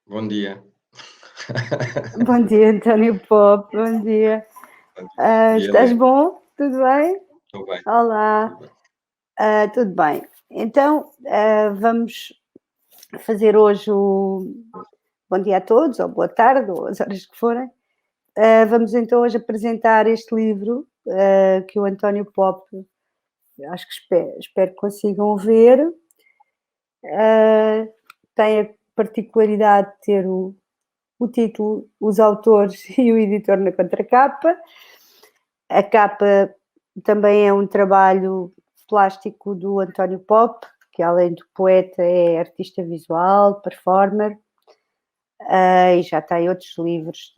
Bom dia. Bom dia, António Pop, bom dia. Bom dia. E Estás Helena? bom? Tudo bem? Estou bem, Olá, tudo bem. tudo bem. Então, vamos fazer hoje o bom dia a todos, ou boa tarde, ou as horas que forem. Vamos então hoje apresentar este livro que o António Pop, acho que espero que consigam ver. Tem a particularidade de ter o título, os autores e o editor na contracapa. A capa também é um trabalho plástico do António Pop, que além de poeta é artista visual, performer, e já tem outros livros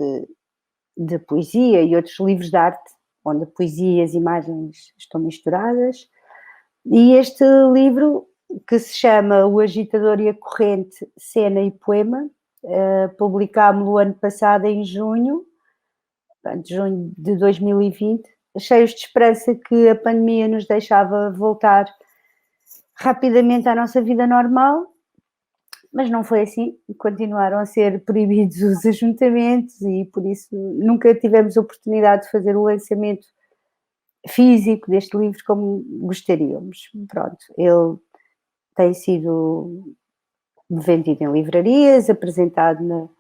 de poesia e outros livros de arte, onde a poesia e as imagens estão misturadas. E este livro, que se chama O Agitador e a Corrente, Cena e Poema, publicámo-lo o ano passado, em junho de 2020, cheios de esperança que a pandemia nos deixava voltar rapidamente à nossa vida normal, mas não foi assim, continuaram a ser proibidos os ajuntamentos e por isso nunca tivemos a oportunidade de fazer o lançamento físico deste livro como gostaríamos. Pronto, ele tem sido vendido em livrarias, apresentado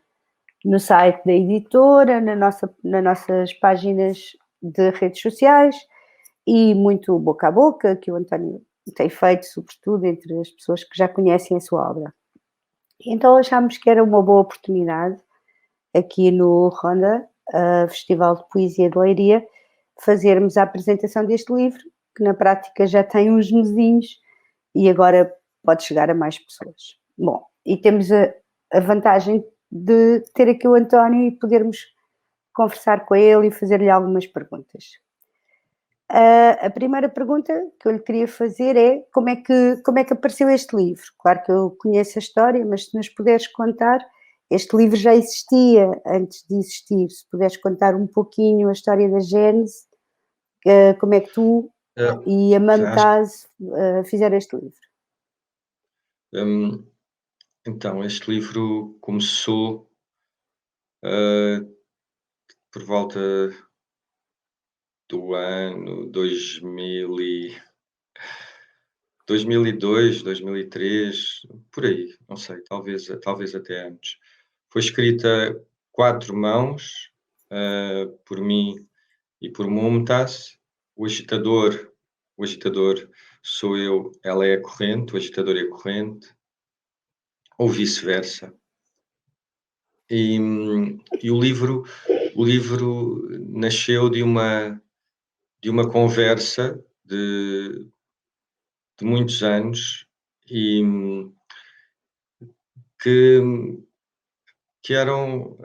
no site da editora, nas nossas páginas de redes sociais e muito boca a boca, que o António tem feito, sobretudo entre as pessoas que já conhecem a sua obra. Então achámos que era uma boa oportunidade, aqui no Ronda, Festival de Poesia de Leiria, fazermos a apresentação deste livro, que na prática já tem uns mesinhos e agora pode chegar a mais pessoas. Bom, e temos a vantagem de ter aqui o António e podermos conversar com ele e fazer-lhe algumas perguntas. A primeira pergunta que eu lhe queria fazer é como é que apareceu este livro? Claro que eu conheço a história, mas se nos puderes contar, este livro já existia antes de existir, se puderes contar um pouquinho a história da gênese, como é que tu e a Acho, Mamtaz fizeram este livro? hum, então, este livro começou uh, por volta do ano 2002, 2003, por aí, não sei, talvez até antes. Foi escrita a quatro mãos, por mim e por Mumtaz. O agitador, o agitador sou eu, ela é a corrente, o agitador é a corrente, ou vice-versa. E o livro nasceu de uma conversa de muitos anos e que, que eram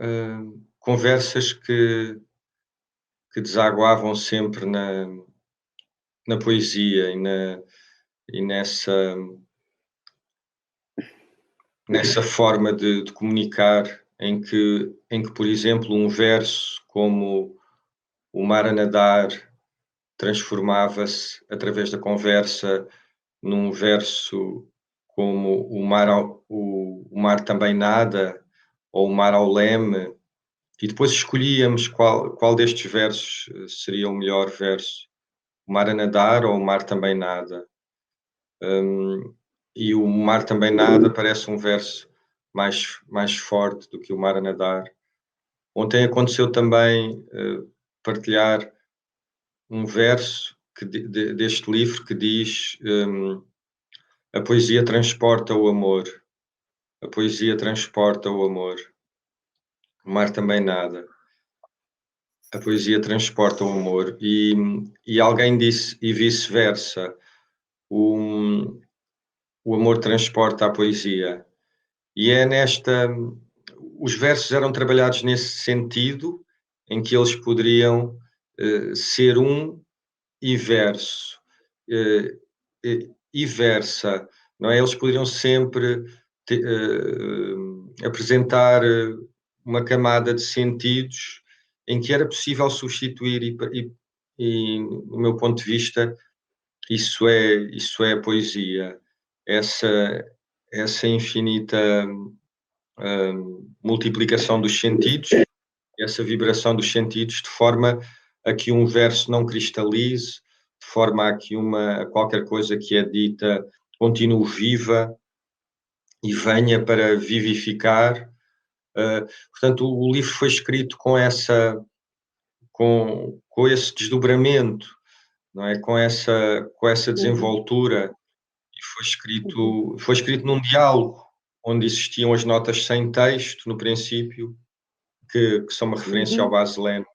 conversas que desaguavam sempre na poesia e nessa forma de comunicar em que, por exemplo, um verso como o mar a nadar transformava-se através da conversa num verso como o mar também nada, ou o mar ao leme, e depois escolhíamos qual destes versos seria o melhor verso, o mar a nadar ou o mar também nada. E o mar também nada parece um verso mais forte do que o mar a nadar. Ontem aconteceu também partilhar um verso deste livro que diz: a poesia transporta o amor, a poesia transporta o amor, o mar também nada. A poesia transporta o amor. E alguém disse, e vice-versa, o, o amor transporta a poesia. E é os versos eram trabalhados nesse sentido, em que eles poderiam ser um e verso, e versa, não é? Eles poderiam sempre apresentar uma camada de sentidos em que era possível substituir e, do meu ponto de vista, isso é a poesia, essa infinita multiplicação dos sentidos, essa vibração dos sentidos, de forma a que um verso não cristalize, de forma a que qualquer coisa que é dita continue viva e venha para vivificar. Portanto, o livro foi escrito com esse desdobramento, não é? Com essa desenvoltura, e foi escrito num diálogo onde existiam as notas sem texto no princípio, que são uma referência ao Bas-Len,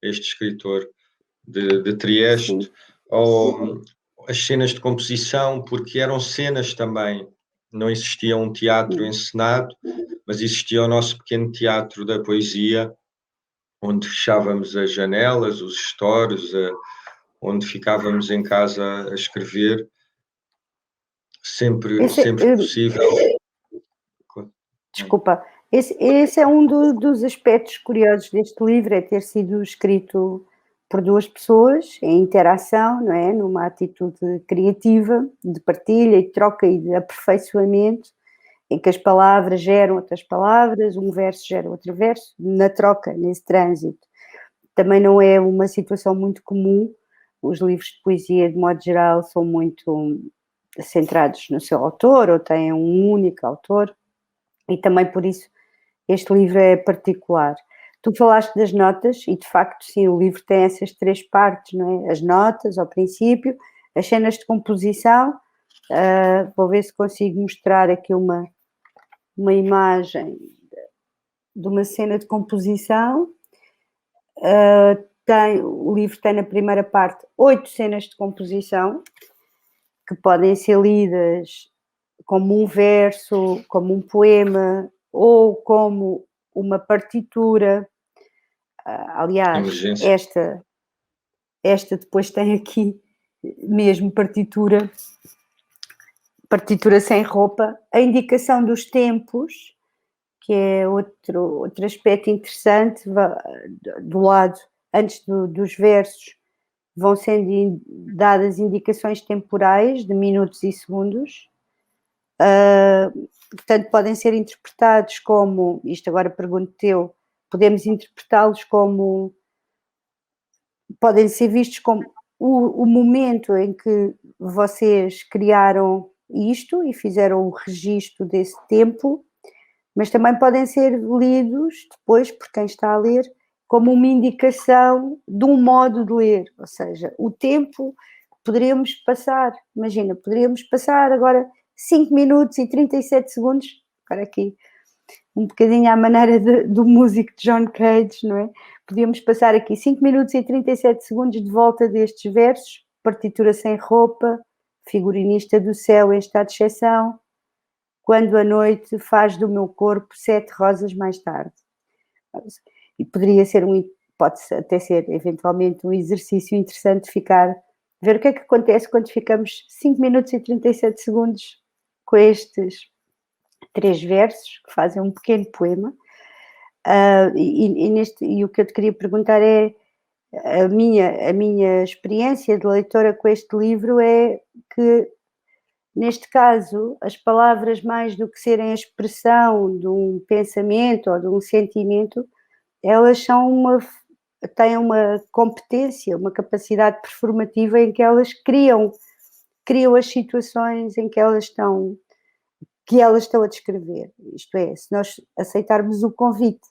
este escritor de Trieste, ou as cenas de composição, porque eram cenas também. Não existia um teatro encenado, mas existia o nosso pequeno teatro da poesia, onde fechávamos as janelas, os stores, onde ficávamos em casa a escrever, sempre possível. Desculpa, esse é um dos aspectos curiosos deste livro, é ter sido escrito por duas pessoas, em interação, não é? Numa atitude criativa, de partilha e de troca e de aperfeiçoamento, em que as palavras geram outras palavras, um verso gera outro verso, na troca, nesse trânsito. Também não é uma situação muito comum, os livros de poesia, de modo geral, são muito centrados no seu autor, ou têm um único autor, e também por isso este livro é particular. Tu falaste das notas e, de facto, sim, o livro tem essas três partes, não é? As notas, ao princípio, as cenas de composição, vou ver se consigo mostrar aqui uma imagem de uma cena de composição. O livro tem na primeira parte 8 cenas de composição, que podem ser lidas como um verso, como um poema, ou como uma partitura. Aliás, esta depois tem aqui mesmo partitura sem roupa. A indicação dos tempos, que é outro aspecto interessante, do lado, antes dos versos, vão sendo dadas indicações temporais de minutos e segundos. Portanto, podem ser interpretados como, isto agora pergunto-te eu, podemos interpretá-los como, podem ser vistos como o momento em que vocês criaram isto e fizeram o registro desse tempo, mas também podem ser lidos depois, por quem está a ler, como uma indicação de um modo de ler, ou seja, o tempo poderíamos passar, imagina, poderíamos passar agora 5 minutos e 37 segundos, agora aqui, um bocadinho à maneira do músico de John Cage, não é? Podíamos passar aqui 5 minutos e 37 segundos de volta destes versos, partitura sem roupa, figurinista do céu em estado de exceção, quando a noite faz do meu corpo 7 rosas mais tarde. E poderia ser pode até ser eventualmente um exercício interessante de ver o que é que acontece quando ficamos 5 minutos e 37 segundos com estes 3 versos, que fazem um pequeno poema. E o que eu te queria perguntar é, a minha experiência de leitora com este livro é que, neste caso, as palavras, mais do que serem a expressão de um pensamento ou de um sentimento, elas têm uma competência, uma capacidade performativa em que elas criam as situações em que elas estão a descrever. Isto é, se nós aceitarmos o convite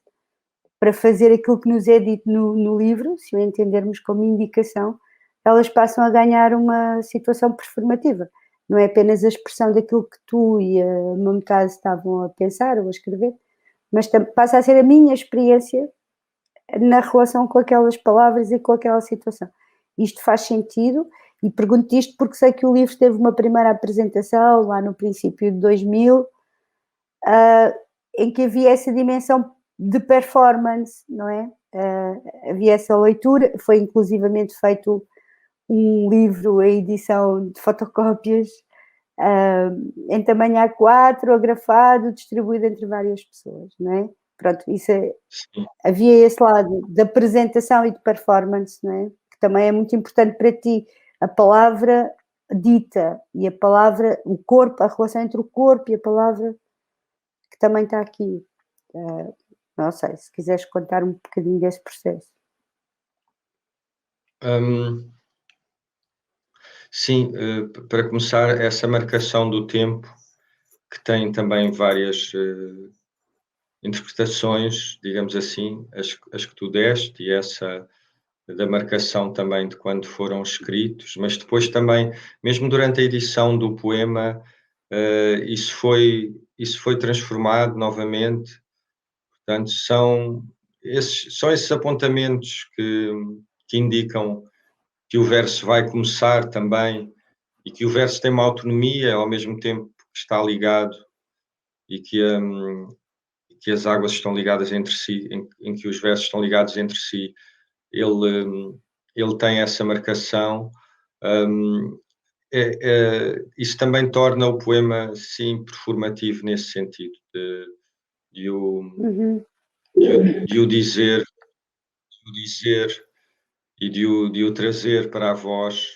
para fazer aquilo que nos é dito no livro, se o entendermos como indicação, elas passam a ganhar uma situação performativa. Não é apenas a expressão daquilo que tu e a Mumtaz estavam a pensar ou a escrever, mas passa a ser a minha experiência na relação com aquelas palavras e com aquela situação. Isto faz sentido, e pergunto isto porque sei que o livro teve uma primeira apresentação lá no princípio de 2000, em que havia essa dimensão de performance, não é? Havia essa leitura, foi inclusivamente feito um livro, a edição de fotocópias, em tamanho A4, agrafado, distribuído entre várias pessoas, não é? Pronto, havia esse lado de apresentação e de performance, não é? Que também é muito importante para ti, a palavra dita e a palavra, o corpo, a relação entre o corpo e a palavra, que também está aqui. Não sei, se quiseres contar um bocadinho desse processo. Sim, para começar, essa marcação do tempo, que tem também várias interpretações, digamos assim, as que tu deste, e essa da marcação também de quando foram escritos, mas depois também, mesmo durante a edição do poema, isso foi transformado novamente. Portanto, são esses apontamentos que indicam que o verso vai começar também, e que o verso tem uma autonomia ao mesmo tempo que está ligado, e que as águas estão ligadas entre si, em que os versos estão ligados entre si. Ele tem essa marcação. Isso também torna o poema, sim, performativo nesse sentido, de o dizer e de o trazer para a voz,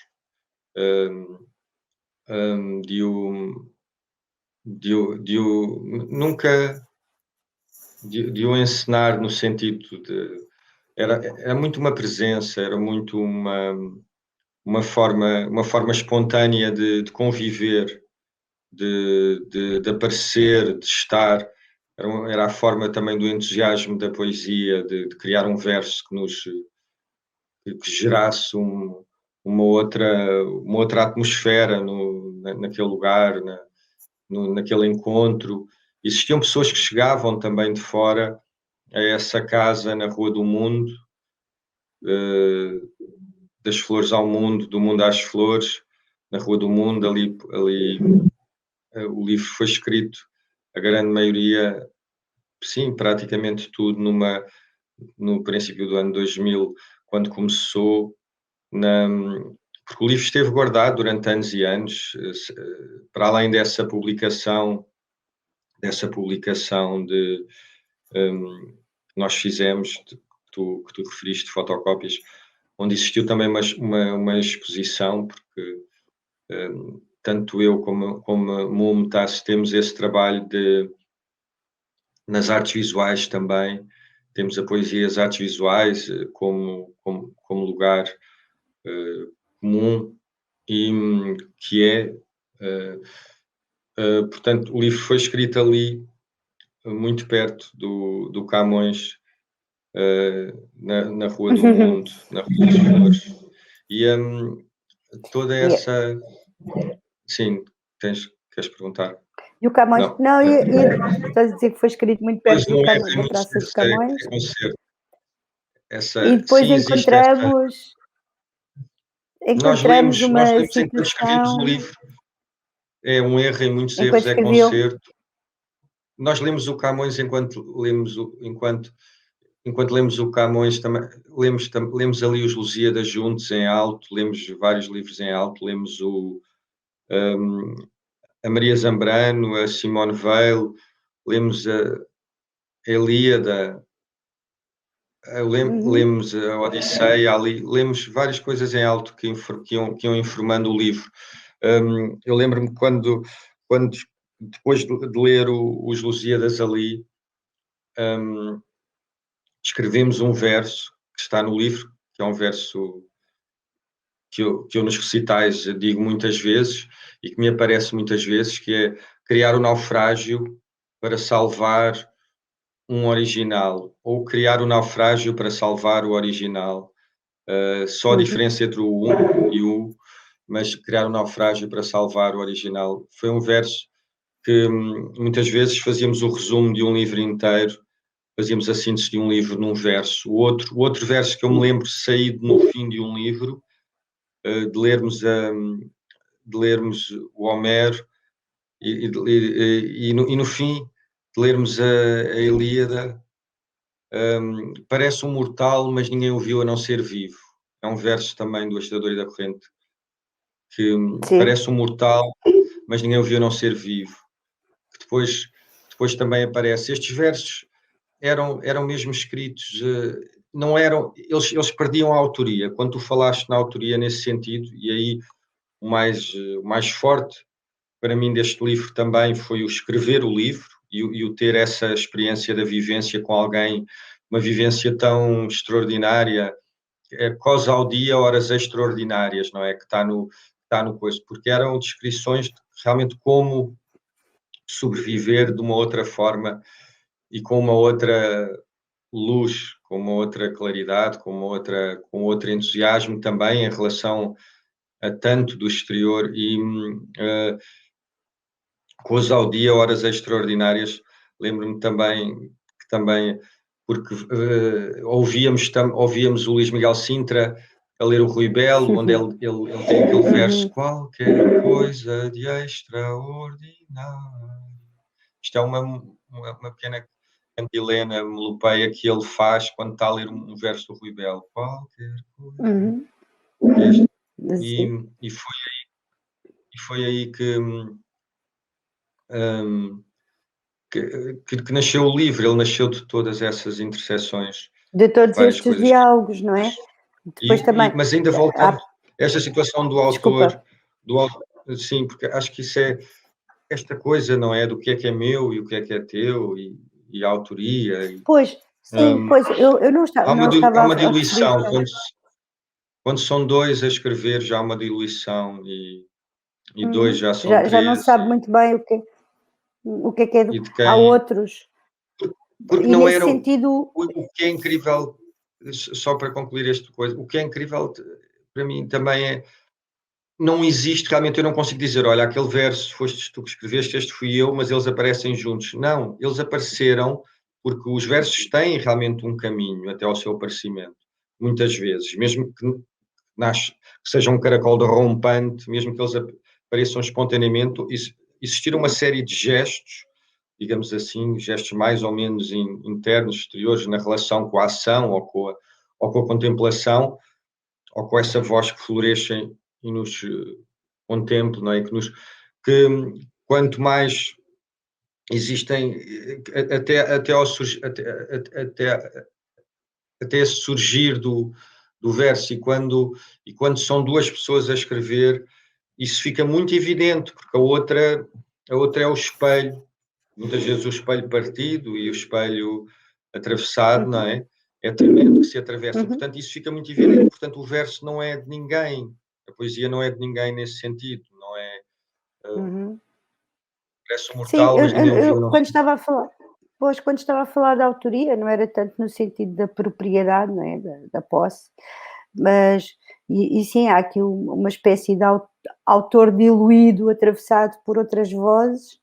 nunca de o encenar no sentido de era muito uma presença, era muito uma forma espontânea de conviver, de aparecer, de estar. Era a forma também do entusiasmo da poesia, de criar um verso que gerasse uma outra atmosfera naquele lugar, naquele encontro. Existiam pessoas que chegavam também de fora a essa casa na Rua do Mundo, das flores ao mundo, do mundo às flores, na Rua do Mundo. Ali o livro foi escrito, a grande maioria, sim, praticamente tudo no princípio do ano 2000, quando começou, porque o livro esteve guardado durante anos e anos, para além dessa publicação que nós fizemos, que tu referiste, fotocópias, onde existiu também uma exposição, porque tanto eu como Mumtaz temos esse trabalho nas artes visuais também. Temos a poesia e as artes visuais como lugar comum, e que portanto, o livro foi escrito ali, muito perto do Camões, na Rua do Mundo, na Rua das Flores. E toda essa... Sim, queres perguntar? E o Camões? Não, estás a dizer que foi escrito muito perto da Praça de Camões. E depois encontramos uma situação... Enquanto escrevíamos o livro, é um erro, em muitos erros é concerto. Nós lemos o Camões enquanto lemos o Camões, também lemos ali os Lusíadas juntos em alto, lemos vários livros em alto, lemos a Maria Zambrano, a Simone Weil, lemos a Ilíada, lemos a Odisseia, ali, lemos várias coisas em alto que iam informando o livro. Eu lembro-me quando depois de ler os Lusíadas ali, escrevemos um verso que está no livro, que é um verso que eu nos recitais digo muitas vezes e que me aparece muitas vezes, que é criar o naufrágio para salvar um original, ou criar o naufrágio para salvar o original. Só a diferença entre o um e o, mas criar o naufrágio para salvar o original. Foi um verso que muitas vezes fazíamos o resumo de um livro inteiro, fazíamos a síntese de um livro num verso. O outro verso que eu me lembro saído no fim de um livro, de lermos o Homero e no fim de lermos a Ilíada, parece um mortal, mas ninguém o viu a não ser vivo. É um verso também do Agitador e da Corrente, que parece um mortal, mas ninguém o viu a não ser vivo. Que depois também aparece. Estes versos eram mesmo escritos, não eram, eles perdiam a autoria. Quando tu falaste na autoria nesse sentido, e aí o mais forte para mim deste livro também foi o escrever o livro, e o ter essa experiência da vivência com alguém, uma vivência tão extraordinária, causa ao dia horas extraordinárias, não é? Que está no coisa, porque eram descrições de realmente como sobreviver de uma outra forma e com uma outra luz, com uma outra claridade, com outro entusiasmo também em relação a tanto do exterior e coisa ao dia, horas extraordinárias. Lembro-me também que porque ouvíamos o Luís Miguel Sintra a ler o Rui Belo, onde ele tem aquele verso, qualquer coisa de extraordinário. Isto é uma pequena cantilena melopeia que ele faz quando está a ler um verso do Rui Belo. Qualquer coisa. E foi aí que nasceu o livro. Ele nasceu de todas essas interseções. De todos estes diálogos, não é? Depois também, mas ainda voltando a esta situação do autor, sim, porque acho que isso é esta coisa, não é? Do que é meu e o que é teu e a autoria. Pois, sim, pois, eu não estava... Há uma diluição, quando são dois a escrever já há uma diluição e dois já são três. Já não sabe muito bem o que é do... Há outros... Porque não era sentido... O que é incrível, só para concluir esta coisa, o que é incrível para mim também é, não existe realmente, eu não consigo dizer, olha, aquele verso foste tu que escreveste, este fui eu, mas eles aparecem juntos. Não, eles apareceram porque os versos têm realmente um caminho até ao seu aparecimento, muitas vezes, mesmo que seja um caracol de rompante, mesmo que eles apareçam espontaneamente, existir uma série de gestos, digamos assim, gestos mais ou menos internos, exteriores, na relação com a ação ou com a contemplação, ou com essa voz que floresce e nos contempla, não é? Que quanto mais existem, até esse surgir do verso, e quando são duas pessoas a escrever, isso fica muito evidente, porque a outra é o espelho, muitas vezes o espelho partido e o espelho atravessado, não é? É tremendo que se atravessa, portanto isso fica muito evidente, portanto o verso não é de ninguém, a poesia não é de ninguém nesse sentido, não é? Parece um mortal, sim, mas ninguém ouviu, não. Quando estava a falar... Pois, quando estava a falar da autoria, não era tanto no sentido da propriedade, não é? Da posse, mas, e sim, há aqui uma espécie de autor diluído, atravessado por outras vozes.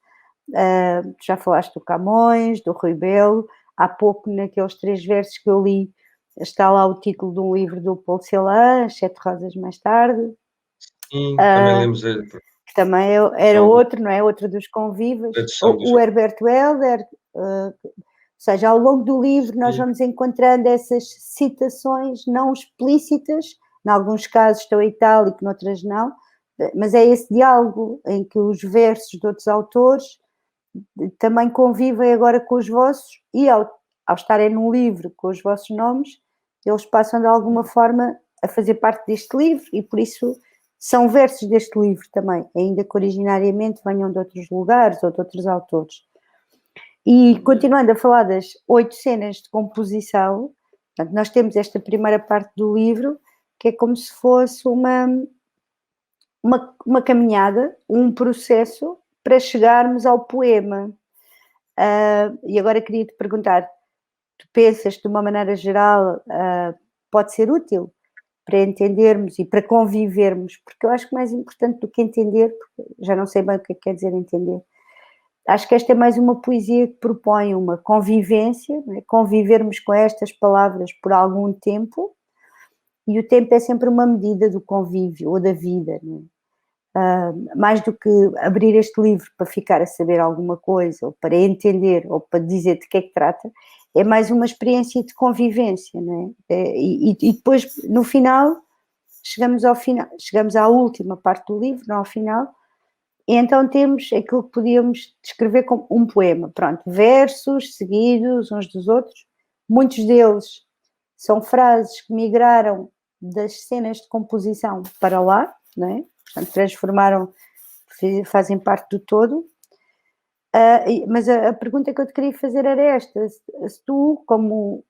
Já falaste do Camões, do Rui Belo, há pouco naqueles 3 versos que eu li, está lá o título de um livro do Paul Celan, As Sete Rosas Mais Tarde. Sim, também lemos que também era outro, não é? Outro dos convivas. O Herbert Welder, ou seja, ao longo do livro nós vamos encontrando essas citações não explícitas, em alguns casos estão em itálico, noutras não, mas é esse diálogo em que os versos de outros autores também convivem agora com os vossos, e ao estarem num livro com os vossos nomes, eles passam de alguma forma a fazer parte deste livro, e por isso são versos deste livro também, ainda que originariamente venham de outros lugares ou de outros autores. E continuando a falar das 8 cenas de composição, portanto, nós temos esta primeira parte do livro, que é como se fosse uma caminhada, um processo para chegarmos ao poema. E agora queria te perguntar, tu pensas de uma maneira geral pode ser útil para entendermos e para convivermos, porque eu acho que mais importante do que entender, porque já não sei bem o que quer dizer entender, acho que esta é mais uma poesia que propõe uma convivência, né? Convivermos com estas palavras por algum tempo, e o tempo é sempre uma medida do convívio ou da vida, né? Mais do que abrir este livro para ficar a saber alguma coisa, ou para entender, ou para dizer de que é que trata, é mais uma experiência de convivência, não é? E depois, no final, chegamos à última parte do livro, não ao final, e então temos aquilo que podíamos descrever como um poema, pronto, versos seguidos uns dos outros, muitos deles são frases que migraram das cenas de composição para lá, não é? Portanto, fazem parte do todo. Mas a pergunta que eu te queria fazer era esta: se tu, como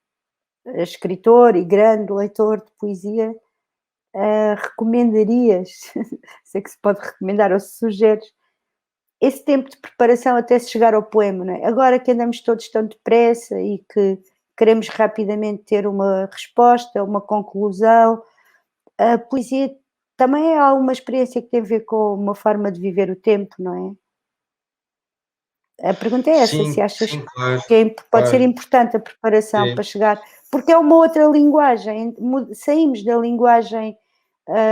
escritor e grande leitor de poesia, recomendarias, sei que se pode recomendar ou se sugeres, esse tempo de preparação até se chegar ao poema, não é? Agora que andamos todos tão depressa e que queremos rapidamente ter uma resposta, uma conclusão, a poesia também há uma experiência que tem a ver com uma forma de viver o tempo, não é? A pergunta é essa, se Sim, achas sim, claro, que pode ser claro. importante a preparação Sim, para chegar, porque é uma outra linguagem, saímos da linguagem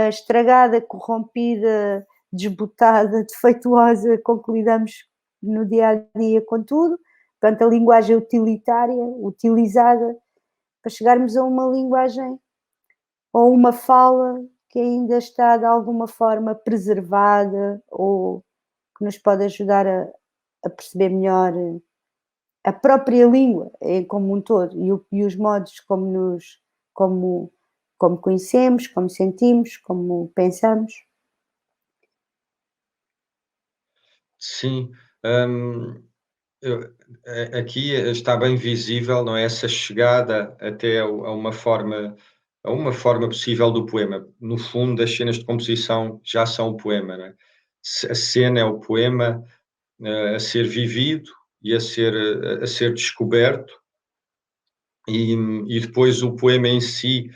estragada, corrompida, desbotada, defeituosa com que lidamos no dia a dia com tudo, portanto, a linguagem utilitária, utilizada, para chegarmos a uma linguagem ou uma fala que ainda está de alguma forma preservada ou que nos pode ajudar a perceber melhor a própria língua como um todo e os modos como, como conhecemos, como sentimos, como pensamos. sim. Hum, aqui está bem visível, não é? Essa chegada até a uma forma possível do poema. No fundo, as cenas de composição já são o poema, não é? A cena é o poema a ser vivido e a ser descoberto, e depois o poema em si,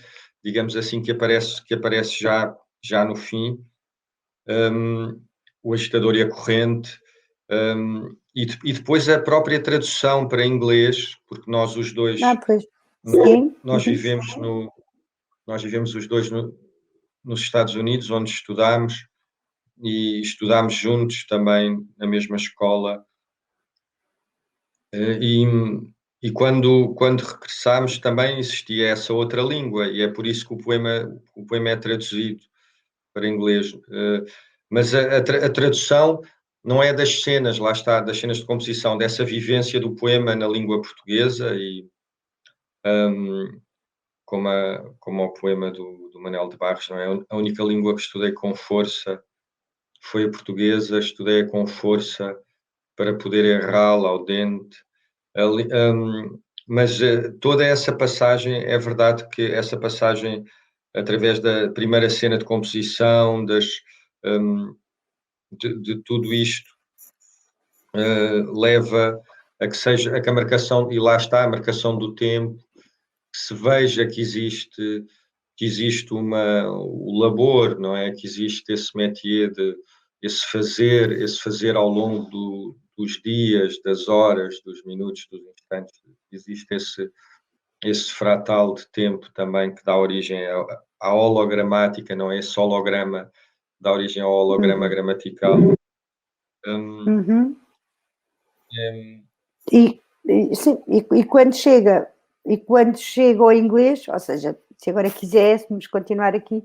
digamos assim, que aparece já no fim, um, o agitador e a corrente, e depois a própria tradução para inglês, porque nós os dois, Pois, sim, nós vivemos nós vivemos os dois nos Estados Unidos, onde estudámos, e estudámos juntos também na mesma escola, e, quando regressámos também existia essa outra língua, e é por isso que o poema é traduzido para inglês. Mas a tradução não é das cenas, lá está, das cenas de composição, dessa vivência do poema na língua portuguesa, e um, como o poema do Manuel de Barros, não é? A única língua que estudei com força foi a portuguesa, estudei com força para poder errá-la ao dente. Mas toda essa passagem, é verdade que essa passagem, através da primeira cena de composição, um, de tudo isto, leva a que a marcação, e lá está a marcação do tempo, que se veja que existe o labor, não é? Que existe esse métier esse fazer ao longo dos dias, das horas, dos minutos, dos instantes. Existe esse fratal de tempo também que dá origem à hologramática, não é? Esse holograma dá origem ao holograma uhum, gramatical. Hum, uhum. hum, Sim, quando chega ao inglês, ou seja, se agora quiséssemos continuar aqui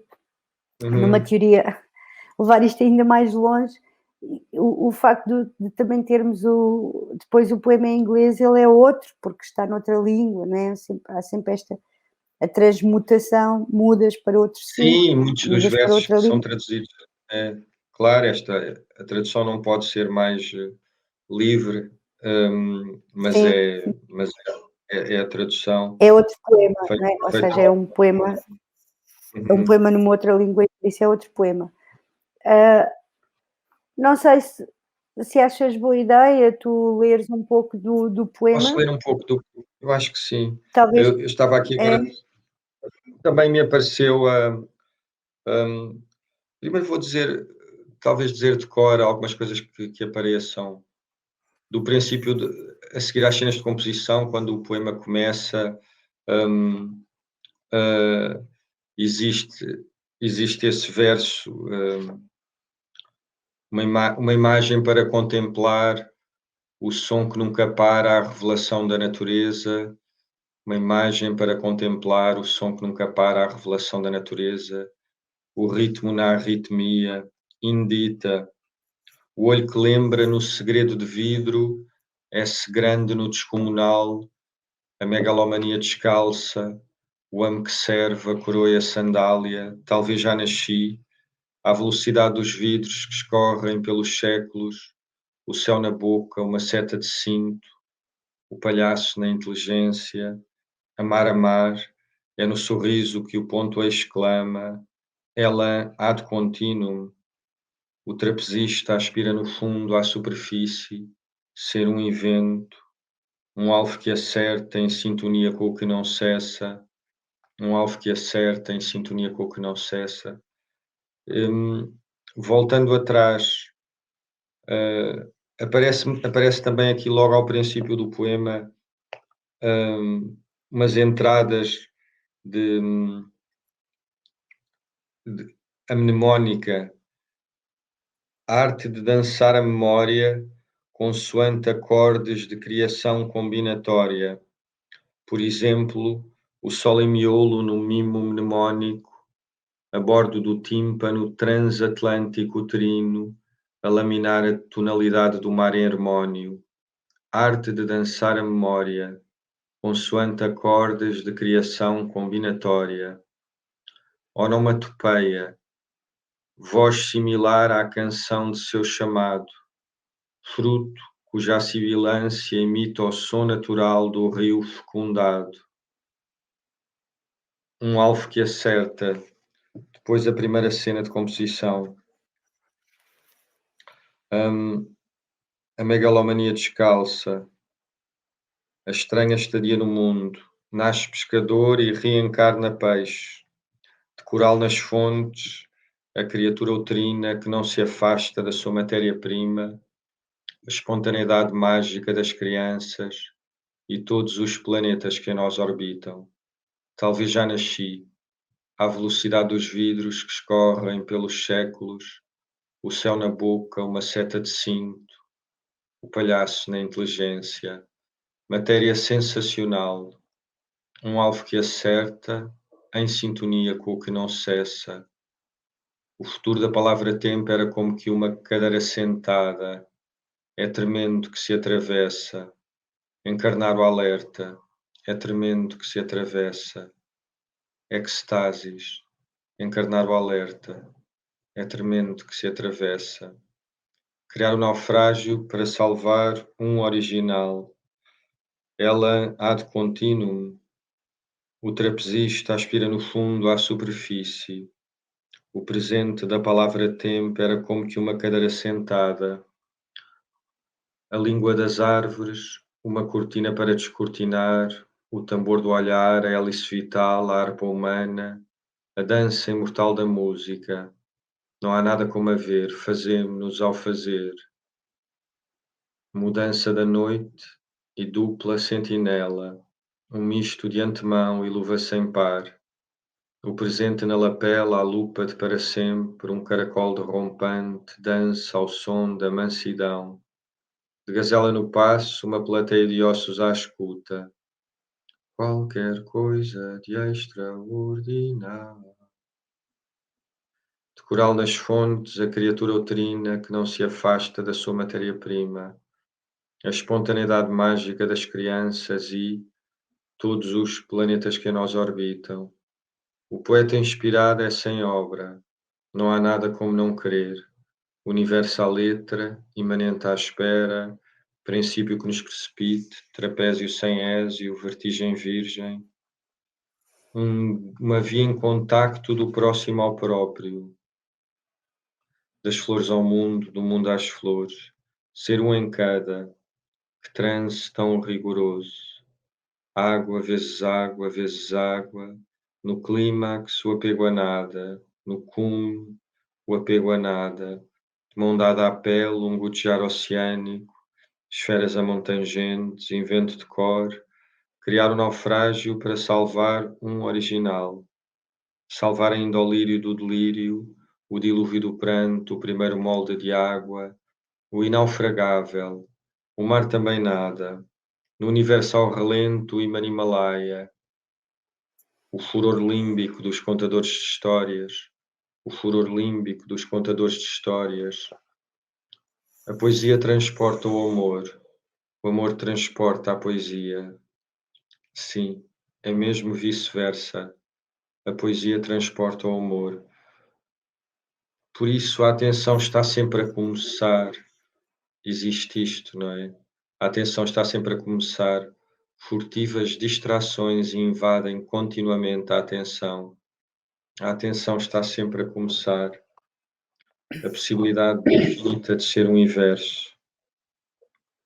numa uhum. teoria, levar isto ainda mais longe, o facto de também termos depois o poema em inglês, ele é outro, porque está noutra língua, não é? Há sempre esta a transmutação, mudas para outro sítio, Sim, muitos dos mudas para versos outra que são língua. traduzidos. Claro, a tradução não pode ser mais livre, mas Sim, é a tradução é outro poema, feita não é? Ou seja, perfeitamente. é um Uhum. poema numa outra língua, e isso é outro poema. Ah, não sei se achas boa ideia tu leres um pouco do Posso poema, ler um pouco do. Eu acho que sim. talvez Eu estava aqui é, agora, também me apareceu hum, primeiro vou dizer, talvez dizer de cor algumas coisas que apareçam do princípio a seguir às cenas de composição, quando o poema começa. hum, ah, existe, existe esse verso, uma imagem para contemplar, o som que nunca para, a revelação da natureza, uma imagem para contemplar, o som que nunca para, a revelação da natureza, o ritmo na arritmia, indita, o olho que lembra no segredo de vidro, esse grande no descomunal, a megalomania descalça, o amo que serve, a coroa e a sandália, talvez já nasci, à velocidade dos vidros que escorrem pelos séculos, o céu na boca, uma seta de cinto, o palhaço na inteligência, amar, é no sorriso que o ponto exclama, ela ad continuum, o trapezista aspira no fundo à superfície, ser um evento, um alvo que acerta em sintonia com o que não cessa, um alvo que acerta em sintonia com o que não cessa. Voltando atrás, aparece também aqui logo ao princípio do poema umas entradas de a mnemónica, a arte de dançar a memória consoante acordes de criação combinatória. Por exemplo, o sol em miolo no mimo mnemónico, a bordo do tímpano transatlântico uterino, a laminar a tonalidade do mar em harmónio. Arte de dançar a memória, consoante acordes de criação combinatória. Onomatopeia, voz similar à canção de seu chamado, fruto cuja sibilância imita o som natural do rio fecundado. Um alvo que acerta, depois da primeira cena de composição. A megalomania descalça, a estranha estadia no mundo, nasce pescador e reencarna peixe. De coral nas fontes, a criatura uterina que não se afasta da sua matéria-prima, a espontaneidade mágica das crianças e todos os planetas que a nós orbitam. Talvez já nasci, à velocidade dos vidros que escorrem pelos séculos, o céu na boca, uma seta de cinto, o palhaço na inteligência, matéria sensacional, um alvo que acerta, em sintonia com o que não cessa. O futuro da palavra tempo era como que uma cadeira sentada, é tremendo que se atravessa, encarnar o alerta, é tremendo que se atravessa, ecstasis, encarnar o alerta, é tremendo que se atravessa, criar o naufrágio para salvar um original, ela ad continuum, o trapezista aspira no fundo à superfície, o presente da palavra tempo era como que uma cadeira sentada, a língua das árvores, uma cortina para descortinar, o tambor do olhar, a hélice vital, a harpa humana, a dança imortal da música. Não há nada como a ver, fazemo-nos ao fazer. Mudança da noite e dupla sentinela, um misto de antemão e luva sem par. O presente na lapela, a lupa de para sempre, um caracol derrompante, dança ao som da mansidão. De gazela no passo, uma plateia de ossos à escuta. Qualquer coisa de extraordinário. De coral nas fontes, a criatura uterina que não se afasta da sua matéria-prima. A espontaneidade mágica das crianças e todos os planetas que a nós orbitam. O poeta inspirado é sem obra. Não há nada como não querer. Universo à letra, imanente à espera, princípio que nos precipite, trapézio sem ésio, vertigem virgem. Uma via em contacto do próximo ao próprio. Das flores ao mundo, do mundo às flores. Ser um em cada. Que transe tão rigoroso. Água vezes água, no clímax o apego a nada, no cume o apego a nada, de mão dada à pele um gotejar oceânico, esferas amontangentes, invento de cor, criar o naufrágio para salvar um original, salvar ainda o lírio do delírio, o dilúvio do pranto, o primeiro molde de água, o inaufragável, o mar também nada, no universo ao relento, o Himalaia, o furor límbico dos contadores de histórias, o furor límbico dos contadores de histórias. A poesia transporta o amor transporta a poesia. Sim, é mesmo vice-versa. A poesia transporta o amor. Por isso a atenção está sempre a começar. existe isto, não é? A atenção está sempre a começar, furtivas distrações invadem continuamente a atenção. A atenção está sempre a começar, a possibilidade infinita de ser um inverso,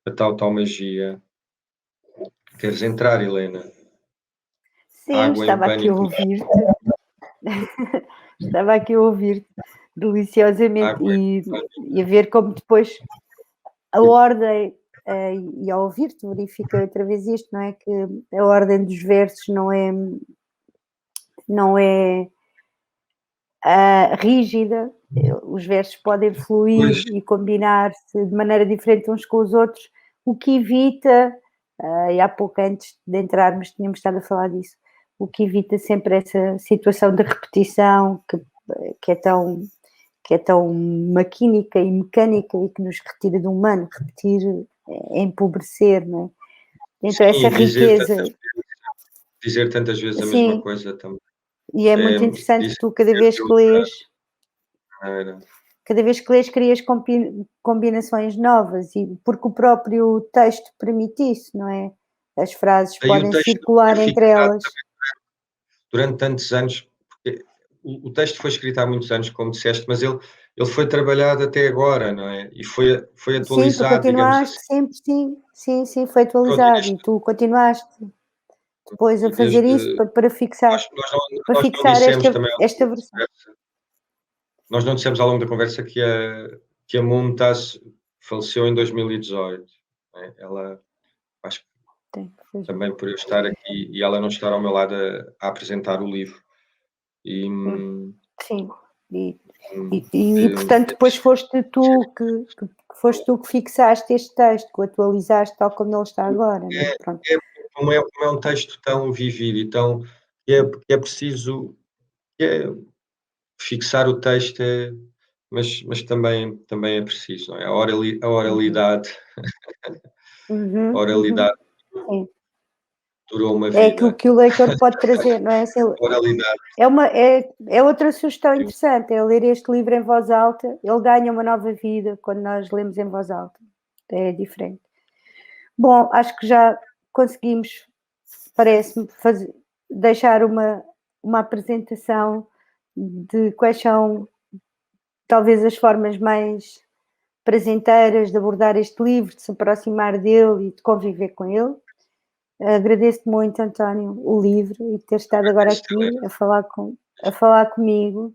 a tal magia. Queres entrar, Helena? Sim, Água em estava aqui a pânico. ouvir-te. Estava aqui a ouvir-te deliciosamente Água em pânico. e a ver como depois a ordem, e ao ouvir-te verifiquei outra vez isto, não é? Que a ordem dos versos não é rígida, os versos podem fluir Pois, e combinar-se de maneira diferente uns com os outros, o que evita, e há pouco antes de entrarmos tínhamos estado a falar disso, o que evita sempre essa situação de repetição que é tão maquínica e mecânica e que nos retira do humano. Repetir é empobrecer, não é? Então sim, essa riqueza, dizer tantas vezes a mesma sim, coisa também. e é É, muito interessante que tu cada dizer vez de que outra lês maneira. crias combinações novas, e porque o próprio texto permite isso, não é? As frases Daí o podem texto circular ter entre fixado elas. durante tantos anos, porque o texto foi escrito há muitos anos, como disseste, mas ele foi trabalhado até agora, não é? E foi Sim, tu atualizado, digamos continuaste assim. sempre, sim, sim, sim, foi Pronto, atualizado e tu continuaste depois a e fazer desde isso para fixar, nós não dissemos também ao esta longo da versão. conversa, nós não dissemos ao longo da conversa que a Mumtaz faleceu em 2018, não é? Ela, acho que Tem que fazer. também por eu estar aqui e ela não estar ao meu lado a apresentar o livro. E, Sim, e, é portanto depois foste tu que fixaste este texto, que o atualizaste tal como ele está agora, né? Pronto. como é um texto tão vivido e tão que é preciso que é fixar o texto, mas também é preciso, não é? A Uhum. oralidade, a Uhum, uhum. oralidade Sim. durou uma É aquilo vida. que o leitor pode trazer, não é? Assim, A oralidade, é outra sugestão interessante, é ler este livro em voz alta, ele ganha uma nova vida quando nós lemos em voz alta, é diferente. Bom, acho que já conseguimos, parece-me, deixar uma apresentação de quais são talvez as formas mais prazenteiras de abordar este livro, de se aproximar dele e de conviver com ele. Agradeço-te muito, António, o livro e ter estado agora aqui a falar comigo.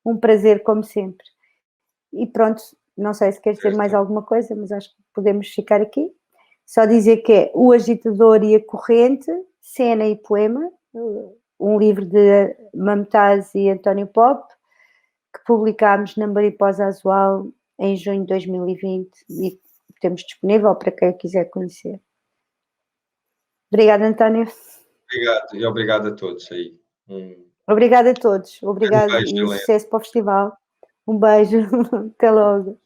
Um prazer, como sempre. E pronto, não sei se queres dizer mais certo? alguma coisa, mas acho que podemos ficar aqui. Só dizer que é O Agitador e a Corrente, Cena e Poema, um livro de Mamtaz e António Pop, que publicámos na Mariposa Azual em junho de 2020 e temos disponível para quem quiser conhecer. Obrigada, António. Obrigado e obrigado a todos aí. Obrigada a todos. Um Obrigado beijo, e Helena. sucesso para o festival. Um beijo. Até logo.